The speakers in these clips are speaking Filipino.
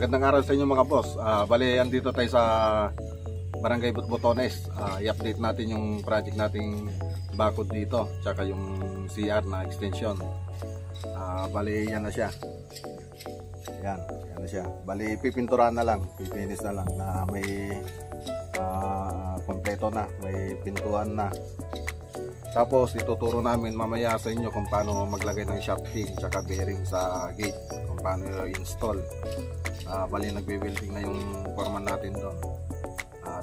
Magandang araw sa inyo mga boss. Bale, andito tayo sa Barangay Botones. I-update natin yung project nating bakod dito, tsaka yung CR na extension. Bale, yan na siya. Yan na siya. Bale, pipinturahan na lang, pipinis na lang na may kompleto na, may pintuan na. Tapos ituturo namin mamaya sa inyo kung paano maglagay ng shafting tsaka bearing sa gate, kung paano i-install. Bali nagbe-welding na yung foreman natin doon.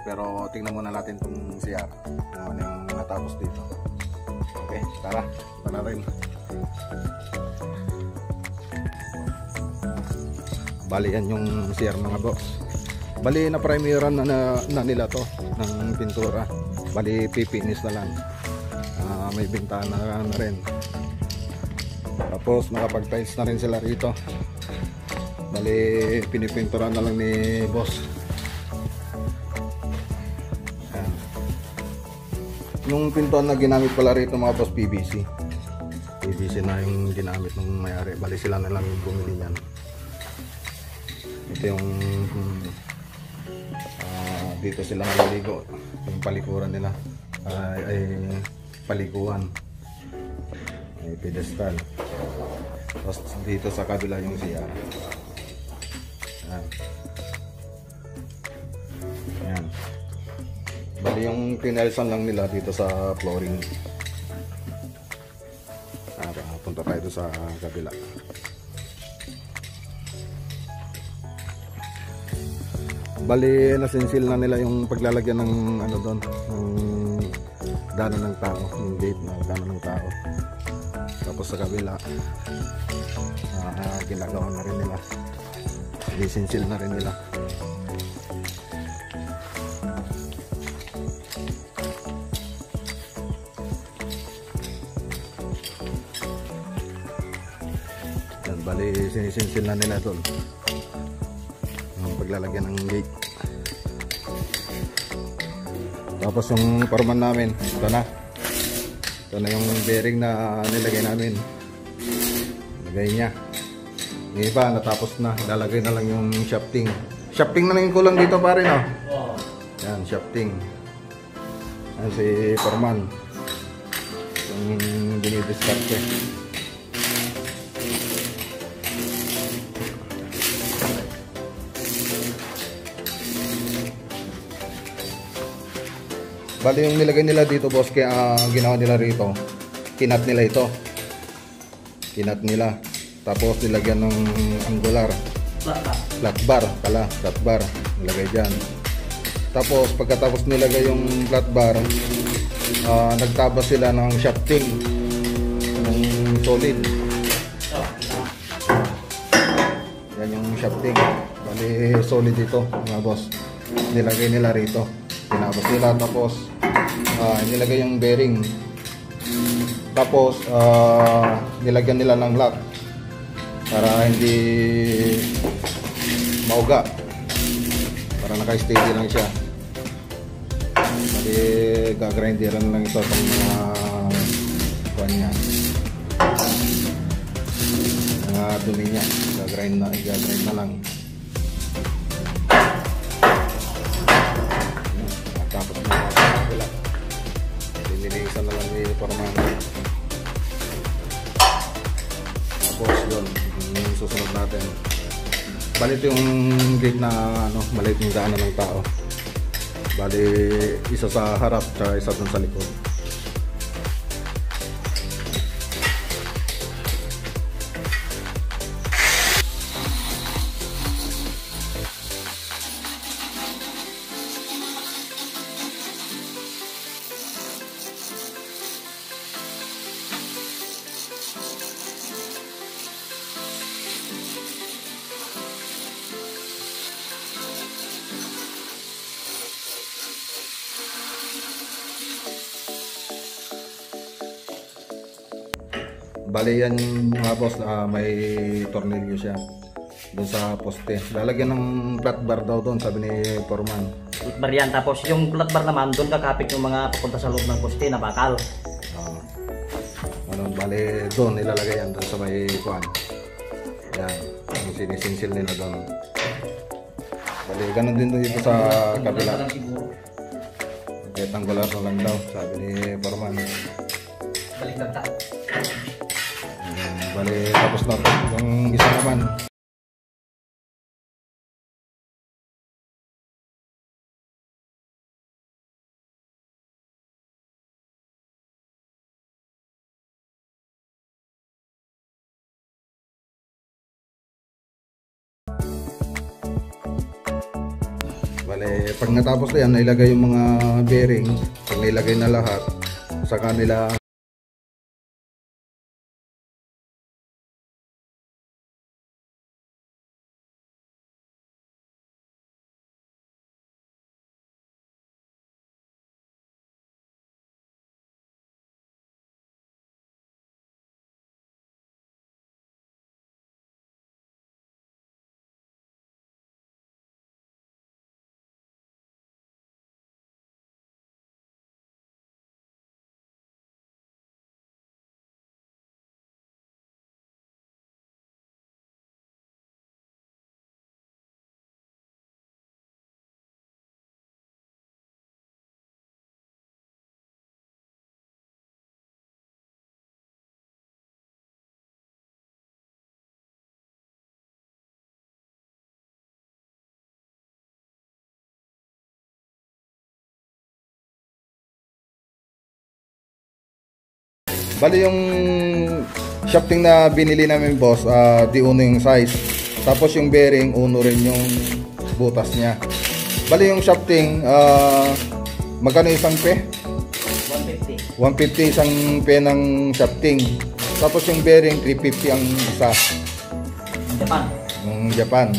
Pero tingnan muna natin itong CR kung ano yung natapos dito. Okay, tara, tara rin. Bali yan yung CR mga boss. Bali na primeran na nila to ng pintura. Bali pipinis na lang. May bintana na rin. Tapos nakapag-tiles na rin sila rito. Bali pinipintura na lang ni boss. Ayan. Yung pintuan na ginamit pala rito mga boss, PVC. PVC na yung ginamit ng may-ari. Bali sila na lang yung bumili niyan. Ito yung dito sila naliligo. Yung palikuran nila ay paliguan, may pedestal. Tapos dito sa kabila yung CR. Ayan. Bali yung tinelsan lang nila dito sa flooring. Punta tayo sa kabila. Bali nasensil na nila yung paglalagyan ng ano doon, ng daanan ng tao, yung gate na daanan ng tao. Tapos sa kabila ginagawa na rin nila, disensil na rin nila. Yan, bali sinisensil na nila doon yung paglalagyan ng gate. Tapos yung foreman namin, ito na yung bearing na nilagay namin. Lagay niya. Yung iba natapos na, ilalagay na lang yung shafting. Shafting na lang yung kulang dito pare, no? Yan, shafting. Yan si foreman, yung dinidiscarte. Bali yung nilagay nila dito boss, kaya ginawa nila rito, kinat nila ito. Kinat nila. Tapos nilagyan ng angular. Flat bar pala, flat bar. Nilagay dyan. Tapos pagkatapos nilagay yung flat bar, nagtabas sila ng shafting. Ng solid. Yan yung shafting. Bali solid ito mga boss. Nilagay nila rito. Tinabas nila, tapos nilagay yung bearing. Tapos nilagyan nila ng lock para hindi mauga, para naka-steady lang siya. Bali gagrinderan lang ito sa mga kuwan niya, mga dumi niya. Gagrind na lang. Tapos na dinilisan na lang ni foreman. Tapos yun, yung susunod natin. Bali ito yung gate na maliit yung daanan ng tao. Bali isa sa harap at isa dun sa likod. Bali yan mga boss, may tornilyo siya doon sa poste. Lalagyan ng flat bar daw doon, sabi ni foreman. Flat bar yan, tapos yung flat bar naman doon kakapit yung mga papunta sa loob ng poste na bakal. Bali doon ilalagay yan, doon sa may kuan. Yan, yung sinisinsil nila doon. Bali, ganun din dito sa kabila. Lang siguro. Rectangular na lang daw, sabi ni Foreman. Baliktad ta. Bali, tapos na to. Yung isa naman. Bale, pag natapos na yan, nailagay yung mga bearing. Pag nailagay na lahat, sa kanila bali yung shafting na binili namin boss, di uno yung size. Tapos yung bearing, uno rin yung butas niya. Bali yung shafting, magkano isang pe? 150. 150 isang pe ng shafting. Tapos yung bearing, 350 ang isa. Japan. Ng Japan.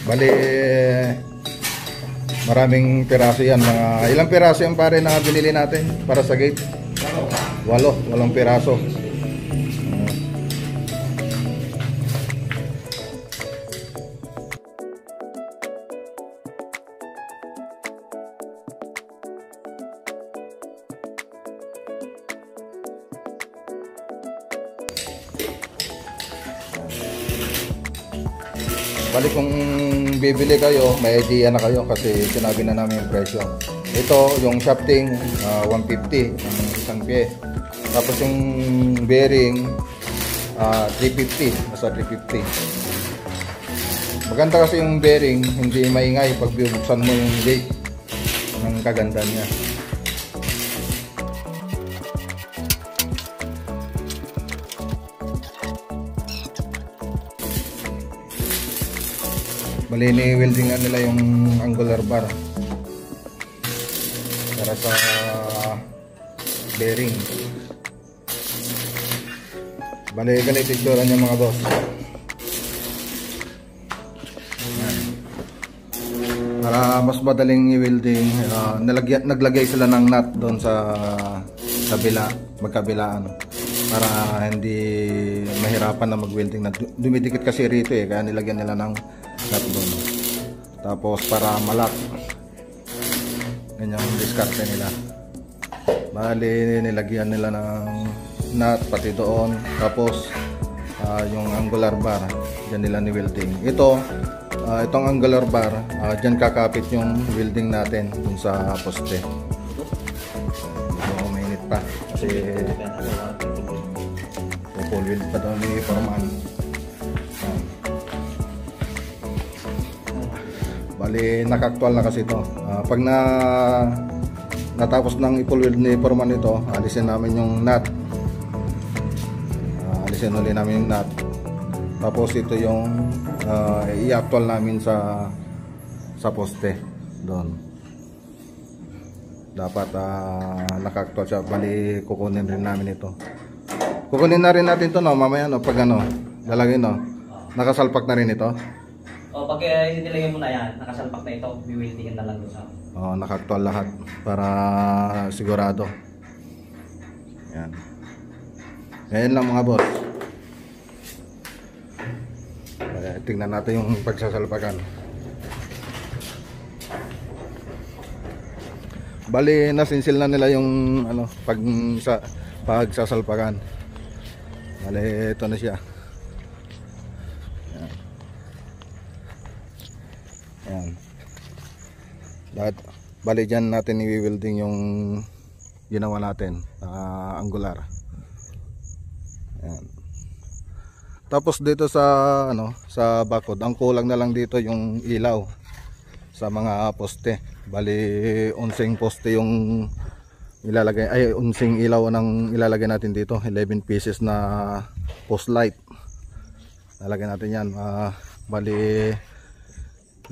Bali, maraming piraso yan. Mga ilang piraso yung pare na binili natin para sa gate? 8 piraso. Bali kung bibili kayo, may idea na kayo kasi sinabi na namin yung presyo. Ito, yung shafting, 150 ang isang pie. Tapos yung bearing, 350, nasa 350. Maganda kasi yung bearing, hindi maingay pag bubuksan mo yung gate. Ang kaganda niya. Bali, ni-weldingan nila yung angular bar para sa bearing. Bali, ganito yung itsura niya mga boss. Yan. Para mas madaling i-welding, naglagay sila ng nut doon sa kabila, magkabilaan, para hindi mahirapan na mag-welding. Dumidikit kasi rito kaya nilagyan nila ng nut doon. Tapos para malak, ganyan ang diskarte nila. Bali, nilagyan nila ng nut pati doon. Tapos yung angular bar, dyan nila ni welding. Itong angular bar, dyan kakapit yung welding natin dun sa poste. So, mainit pa kasi full weld pa daw ni Foreman. Bali, naka-actual na kasi ito. Pag natapos ng i-full weld ni Foreman ito, alisin namin yung nut. Alisin ulit namin yung nut. Tapos ito yung i-actual namin sa poste doon. Dapat naka-actual siya. Bali, kukunin rin namin ito. Kukunin na rin natin ito, no, mamaya, no, pag lalagay, no. Nakasalpak na rin ito. O, pag nilagay mo na yan, nakasalpak na ito, biwildingin na lang doon sa... Naka-actual lahat para sigurado. Yan. Ngayon lang mga boss. Tingnan natin yung pagsasalpakan. Bali, nasinsil na nila yung pagsasalpakan. Bale, ito na siya. Yan. Yan. Lahat, bale dyan natin i-welding yung ginawa natin, angular. Yan. Tapos dito sa sa bakod, ang kulang na lang dito yung ilaw sa mga poste. Bali 11 poste yung ilalagay, ay 11 ilaw ng ilalagay natin dito, 11 pieces na post light. Lalagay natin yan. Bali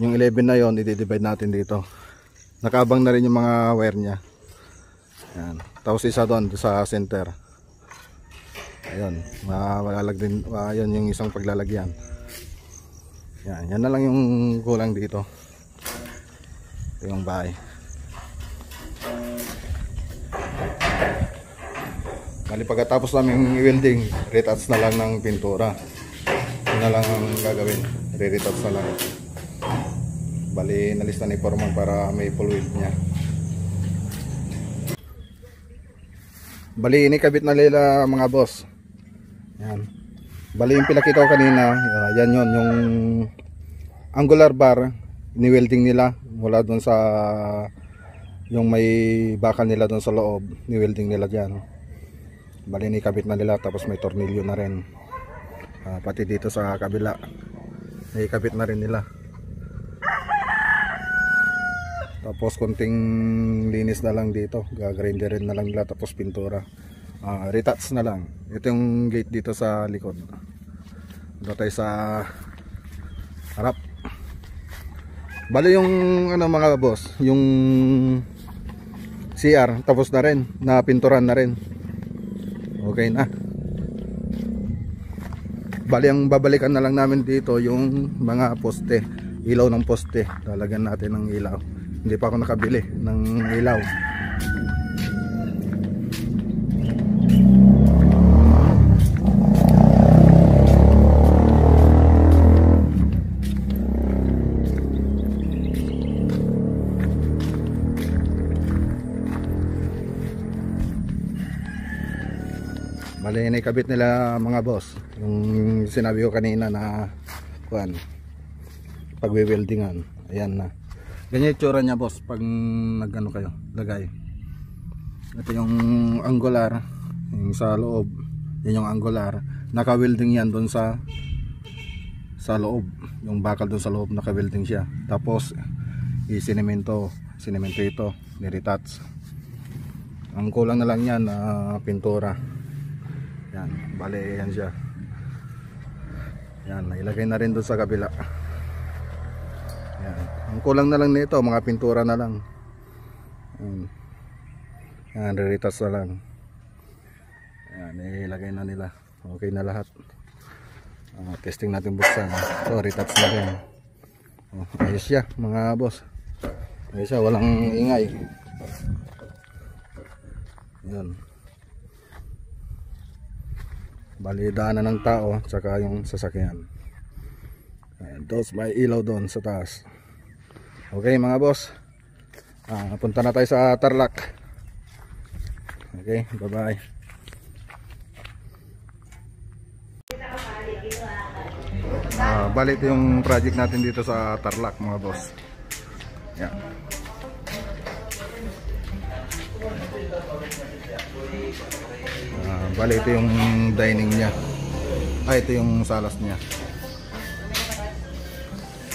yung 11 na yon i-divide natin dito. Nakaabang na rin yung mga wire nya. Yan. Tapos isa doon sa center. Ayun, malalagyan, ayun yung isang paglalagyan. Yan na lang yung kulang dito. Ito yung bahay. Bali pagkatapos namin i-welding, retouch na lang ng pintura. Yun na lang ang gagawin, re-retouch na lang. Bali nalista ni Foreman para may full weight niya. Bali inikabit na nila mga boss. Yan. Bali yung pinakita ko kanina, yan yun, yung angular bar, ni-welding nila mula doon sa yung may bakal nila doon sa loob, ni-welding nila dyan. Bali inikabit na nila, tapos may tornilyo na rin. Pati dito sa kabila, inikabit na rin nila. Tapos konting linis na lang dito, gagrinderin na lang nila, tapos pintura. Retouch na lang. Ito yung gate dito sa likod. Ito tayo sa harap. Bali yung mga boss, yung CR tapos na rin, na pinturan na rin. Okay na. Bali ang babalikan na lang namin dito yung mga poste, ilaw ng poste. Lalagyan natin ng ilaw. Hindi pa ako nakabili ng ilaw. Bali naikabit nila mga boss yung sinabi ko kanina na pagwe-weldingan. Ayan na. Ganyan yung tsura niya boss pag nagano kayo lagay. Ito yung angular, yung sa loob. Yan yung angular. Naka-welding yan doon sa loob. Yung bakal doon sa loob, naka-welding siya. Tapos isinemento ito, ni-retouch. Ang kulang na lang yan pintura. Yan, bali yan siya. Yan, nailagay na rin doon sa kabila. Yan. Ang kulang na lang nito, mga pintura na lang. Yan, re-retouch na lang. Yan, ilagay na nila. Okay na lahat. Testing natin buksan. So, retouch na rin. Ayos siya, mga boss. Ayos siya, walang ingay. Yan. Bali daanan ng tao tsaka yung sasakyan. Tapos may ilaw doon sa taas. Okay mga boss, punta na tayo sa Tarlac. Okay, bye bye. Bali ito yung project natin dito sa Tarlac mga boss. Yan. Bali ito yung dining niya. Ito yung salas niya.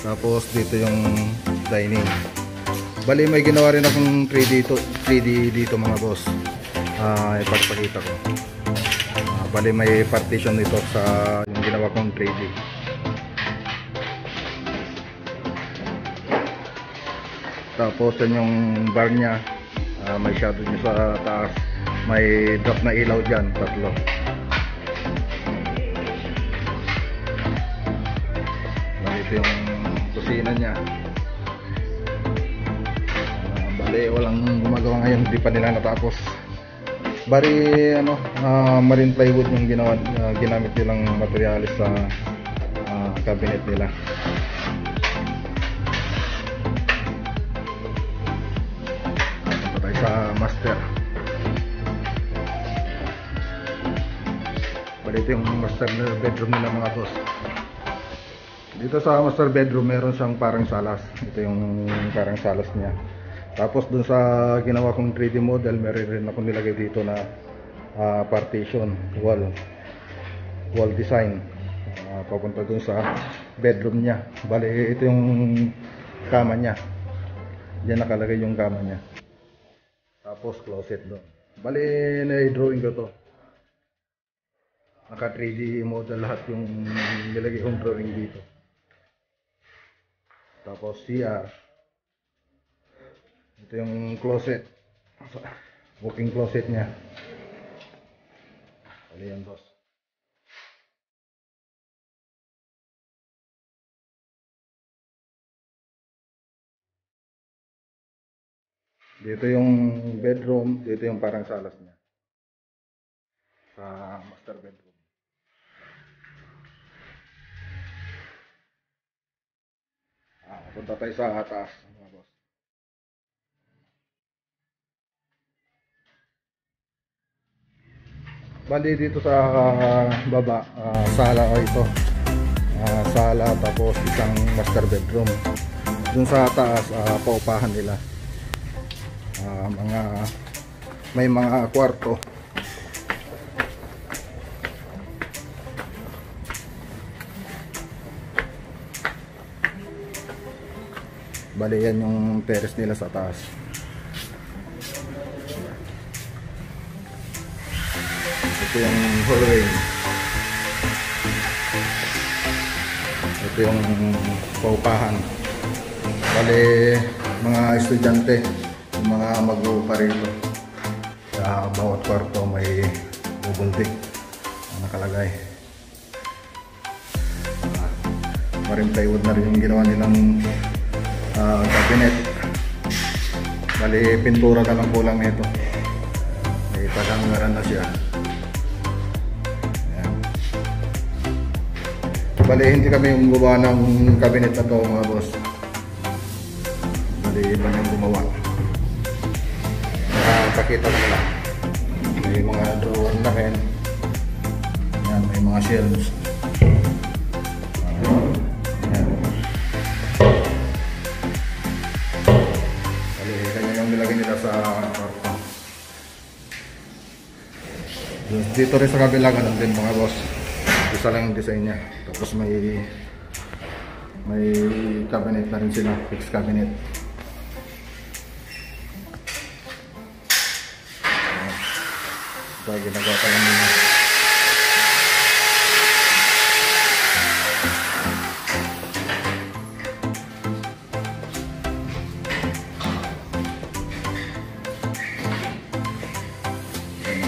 Tapos dito yung dining. Bali may ginawa rin akong 3D dito mga boss. Ipagpakita ko. Bali may partition dito sa yung ginawa kong 3D. Tapos yan yung bar niya. May shadow niya sa taas. May drop na ilaw dyan, tatlo. Ito yung kusina niya. Bali walang gumagawa ngayon, hindi pa nila natapos. Bali marine plywood yung ginamit nilang materialis sa cabinet nila. Ito tayo sa master. Ito yung master bedroom nila mga boss. Dito sa master bedroom meron siyang parang salas. Ito yung parang salas niya. Tapos dun sa ginawa kong 3D model, meron rin ako nilagay dito na partition wall design. Papunta dun sa bedroom niya. Bali ito yung kama niya. Diyan nakalagay yung kama niya. Tapos closet doon. Bali na-drawing ko to. Naka 3D model lahat yung nilagay kong drawing dito. Tapos CR. Ito yung closet. Walking closet niya. Bali yan boss. Dito yung bedroom, dito yung parang salas niya. Sa master bedroom. Punta tayo sa taas, mga boss. Bali dito sa baba, sala ito. Sala tapos isang master bedroom. Dun sa taas, paupahan nila. May mga kwarto. Bali yan yung terrace nila sa taas. Ito yung hallway. Ito yung paupahan. Bali mga estudyante, yung mga mag-uupa rito. Sa bawat kwarto may bubuntik ang nakalagay. Maring plywood na rin yung ginawa nilang cabinet. Bali pintura na lang kulang nito. May patanggaran na siya. Ayan. Bali hindi kami yung gumawa ng cabinet na to mga boss. Bali iba yung gumawa. Pakita ko lang. May mga drawer na rin. Ayan, may mga shelves. Ayan. Bali, ganyan yung nilagay nila sa kwarto. Dito rin sa kabila, ganun din mga boss. Isa lang yung design niya. Tapos may cabinet na rin sila. Fixed cabinet. Ito, ginagawa pa lang nila.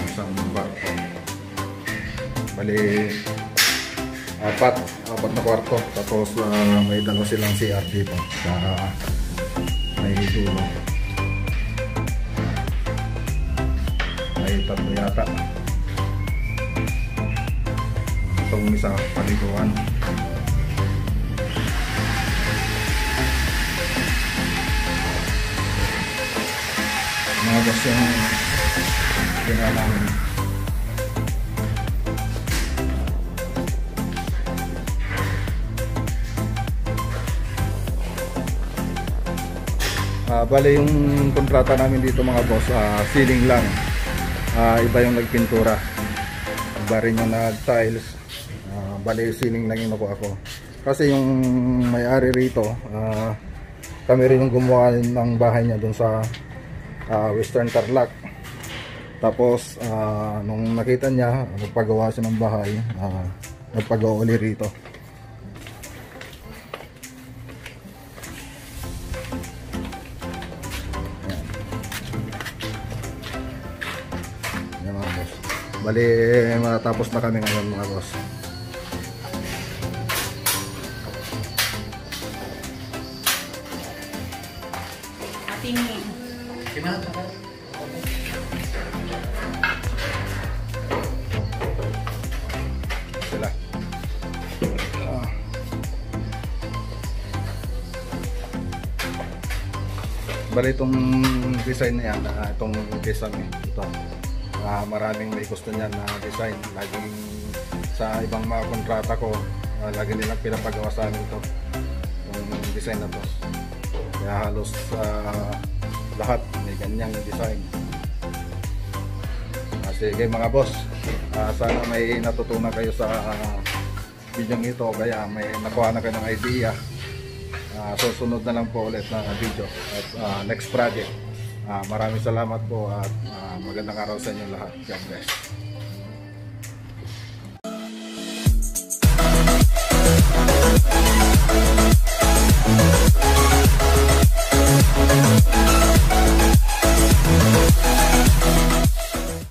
Isang kwarto. Bali, apat na kwarto. Tapos may dalawa silang CR dito sa may dulo. May tatlo yata. Itong isa paliguan. Mga boss yung ginawa namin. Bale yung kontrata namin dito mga boss, ceiling lang. Iba yung nagpintura, iba rin yung nag-tiles. Bale ceiling lang yung nakuha ko. Kasi yung may-ari rito, kami rin yung gumawa ng bahay niya dun sa Western Tarlac. Tapos nung nakita niya, nagpagawa siya ng bahay, nagpagawa ulit rito. Bali, matapos na kami ngayon mga boss. Ating Sila. Bali itong design na yan, itong design ito. Maraming may gusto niyan na design. Laging sa ibang mga kontrata ko, lagi nilang pinapagawa sa amin to, yung design na to. Kaya halos lahat may ganyang design. Sige mga boss, sana may natutunan kayo sa video ito, kaya may nakuha na kayo ng idea. Susunod na lang po ulit na video at next project. Maraming salamat po at magandang araw sa inyo lahat. God bless.